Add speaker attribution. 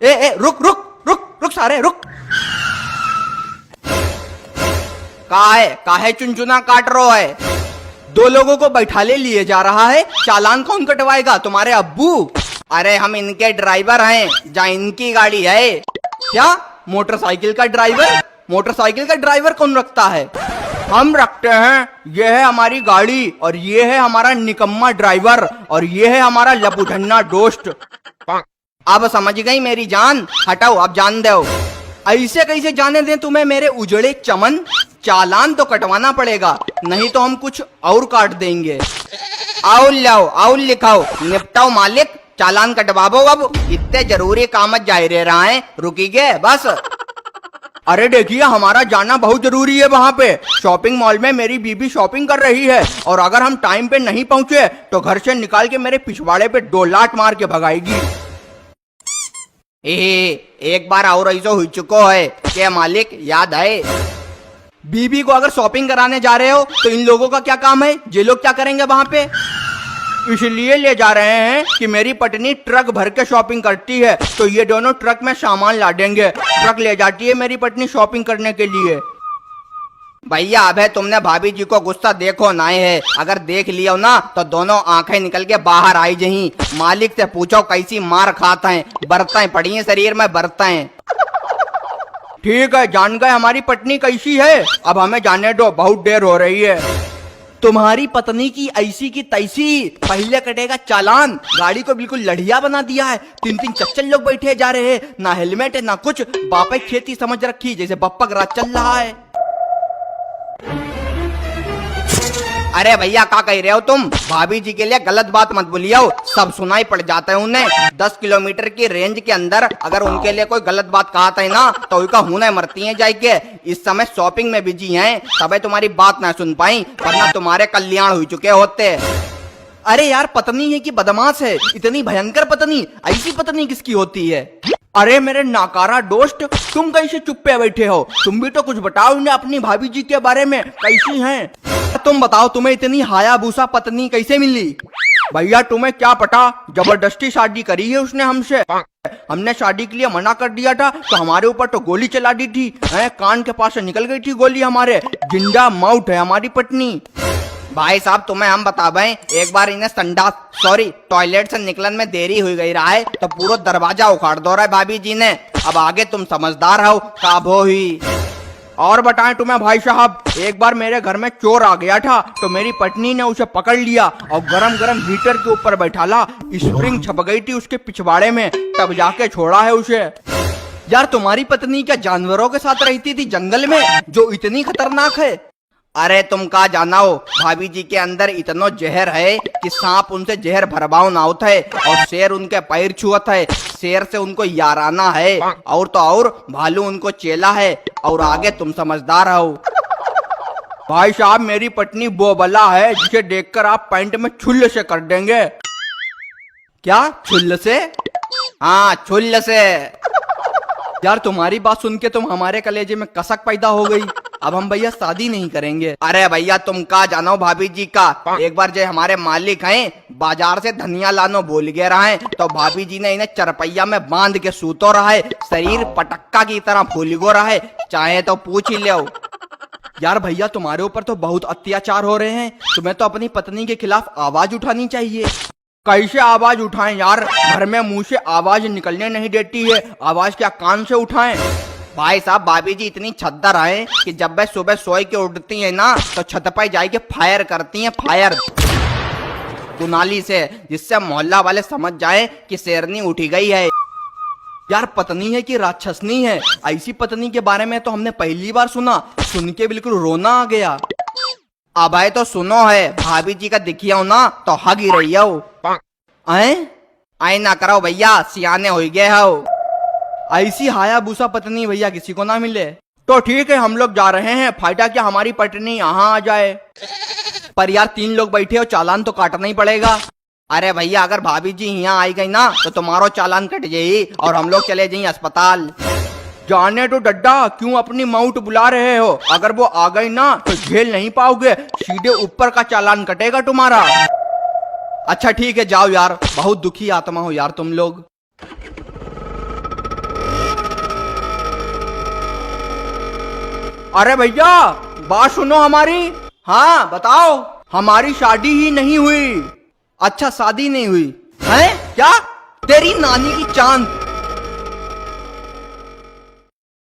Speaker 1: ए रुक रुक रुक रुक सारे रुक। काहे चुनचुना काट रहा है? दो लोगों को बैठाले लिए जा रहा है, चालान कौन कटवाएगा? तुम्हारे अब्बू? अरे हम इनके ड्राइवर हैं, जहाँ इनकी गाड़ी है। क्या मोटरसाइकिल का ड्राइवर? मोटरसाइकिल का ड्राइवर कौन रखता है? हम रखते हैं। ये है हमारी गाड़ी और ये है हमारा निकम्मा ड्राइवर और ये है हमारा लपुधन्ना दोस्त। अब समझ गई मेरी जान? हटाओ, अब जान दो। ऐसे कैसे जाने दें तुम्हें मेरे उजड़े चमन? चालान तो कटवाना पड़ेगा, नहीं तो हम कुछ और काट देंगे। आओ लाओ, आओ लिखाओ, निपटाओ मालिक, चालान कटवाबो। अब इतने जरूरी काम जा रहा है, रुकीगे बस। अरे देखिए, हमारा जाना बहुत जरूरी है। वहाँ पे शॉपिंग मॉल में मेरी बीबी शॉपिंग कर रही है और अगर हम टाइम पे नहीं पहुंचे तो घर से निकाल के मेरे पिछवाड़े पे 2 लात मार के भगाएगी। एक बार और ऐसा हो चुको है क्या मालिक, याद है? बीबी को अगर शॉपिंग कराने जा रहे हो तो इन लोगों का क्या काम है? ये लोग क्या करेंगे वहां पे? इसलिए ले जा रहे हैं कि मेरी पत्नी ट्रक भर के शॉपिंग करती है, तो ये दोनों ट्रक में सामान ला देंगे। ट्रक ले जाती है मेरी पत्नी शॉपिंग करने के लिए। भैया अबे तुमने भाभी जी को गुस्सा देखो ना है, अगर देख लिया ना तो दोनों आंखें निकल के बाहर आई जही। मालिक से पूछो कैसी मार खाता है, बरतें पड़ी हैं शरीर में, बरतें। ठीक है, जान गए हमारी पत्नी कैसी है। अब हमें जाने दो, बहुत देर हो रही है। तुम्हारी पत्नी की ऐसी की तैसी, पहले कटेगा चालान। गाड़ी को बिल्कुल लड़िया बना दिया है, 3-3 चच्चल लोग बैठे जा रहे हैं, ना हेलमेट है ना कुछ। बापे खेती समझ रखी जैसे बप्पा का राज चल रहा है। अरे भैया क्या कह रहे हो तुम? भाभी जी के लिए गलत बात मत बोलियो, सब सुनाई पड़ जाता है उन्हें। 10 किलोमीटर की रेंज के अंदर अगर उनके लिए कोई गलत बात कहा था ना तो उनका हुने मरती है जाके। इस समय शॉपिंग में बिजी हैं, तबे तुम्हारी बात ना सुन पाई, वरना तुम्हारे कल्याण हो चुके होते। अरे यार, पत्नी है कि बदमाश है? इतनी भयंकर पत्नी, ऐसी पत्नी किसकी होती है? अरे मेरे नाकारा दोस्त, तुम कैसे चुप पे बैठे हो? तुम भी तो कुछ बताओ इन्हें अपनी भाभी जी के बारे में, कैसी हैं? तुम बताओ, तुम्हें इतनी हायाबूसा पत्नी कैसे मिली? भैया तुम्हें क्या पता, जबरदस्ती शादी करी है उसने हमसे। हमने शादी के लिए मना कर दिया था तो हमारे ऊपर तो गोली चला दी थी। कान के पास से निकल गई थी गोली हमारे। जिंदा मौत है हमारी पत्नी। भाई साहब तुम्हें हम बतावें, एक बार इन्हें संडास सॉरी टॉयलेट से निकलन में देरी हुई गई रहा है तो पूरा दरवाजा उखाड़ दो रहा है भाभी जी ने। अब आगे तुम समझदार हो, काबो हुई। और बताएं तुम्हें भाई साहब, एक बार मेरे घर में चोर आ गया था तो मेरी पत्नी ने उसे पकड़ लिया और गरम गरम हीटर के ऊपर बैठाला। स्प्रिंग छप गई थी उसके पिछवाड़े में, तब जाके छोड़ा है उसे। यार तुम्हारी पत्नी क्या जानवरों के साथ रहती थी जंगल में, जो इतनी खतरनाक है? अरे तुम का जाना हो, भाभी जी के अंदर इतना जहर है कि सांप उनसे जहर भरबाव ना होता है और शेर उनके पैर छुअत है। शेर से उनको याराना है और तो और भालू उनको चेला है। और आगे तुम समझदार हो। भाई साहब मेरी पत्नी वो बला है जिसे देखकर आप पैंट में छुल्ल से कर देंगे। क्या छुल्ल से? हाँ छुल्ल से। यार तुम्हारी बात सुन के तुम हमारे कलेजे में कसक पैदा हो गई। अब हम भैया शादी नहीं करेंगे। अरे भैया तुम का जानो भाभी जी का, एक बार जो हमारे मालिक हैं बाजार से धनिया लानो भूल गए रहा है तो भाभी जी ने इन्हें चरपैया में बांध के सूतो रहा है, शरीर पटक्का की तरह फूल गो रहा है, चाहे तो पूछ ही लो। यार भैया तुम्हारे ऊपर तो बहुत अत्याचार हो रहे हैं, तुम्हें तो अपनी पत्नी के खिलाफ आवाज उठानी चाहिए। कैसे आवाज उठाएं यार, घर में मुंह से आवाज निकलने नहीं देती है, आवाज क्या कान से उठाएं? भाई साहब भाभी जी इतनी छद्दर है कि जब वे सुबह सोए के उठती है ना तो छत पर जाके फायर करती हैं, फायर दुनाली से, जिससे मोहल्ला वाले समझ जाए कि शेरनी उठी गई है। यार पत्नी है कि राक्षसनी है? ऐसी पत्नी के बारे में तो हमने पहली बार सुना, सुन के बिल्कुल रोना आ गया। अब आए तो सुनो है, भाभी जी का दिखिया हो ना तो हग ही रही हो। आए ना करो भैया, सियाने हो गए हो। ऐसी हायाबूसा पत्नी भैया किसी को ना मिले। तो ठीक है हम लोग जा रहे हैं, फायदा क्या हमारी पत्नी यहाँ आ जाए। पर यार 3 लोग बैठे हो, चालान तो काटना ही पड़ेगा। अरे भैया अगर भाभी जी यहाँ आई गई ना तो तुम्हारो चालान कट जाये और हम लोग चले जाइए अस्पताल। जाने तो डड्डा, क्यों अपनी माउट बुला रहे हो? अगर वो आ गई ना तो झेल नहीं पाओगे, सीधे ऊपर का चालान कटेगा तुम्हारा। अच्छा ठीक है जाओ यार, बहुत दुखी आत्मा हो यार तुम लोग। अरे भैया बात सुनो हमारी। हाँ बताओ। हमारी शादी ही नहीं हुई। अच्छा शादी नहीं हुई है क्या? तेरी नानी की चांद,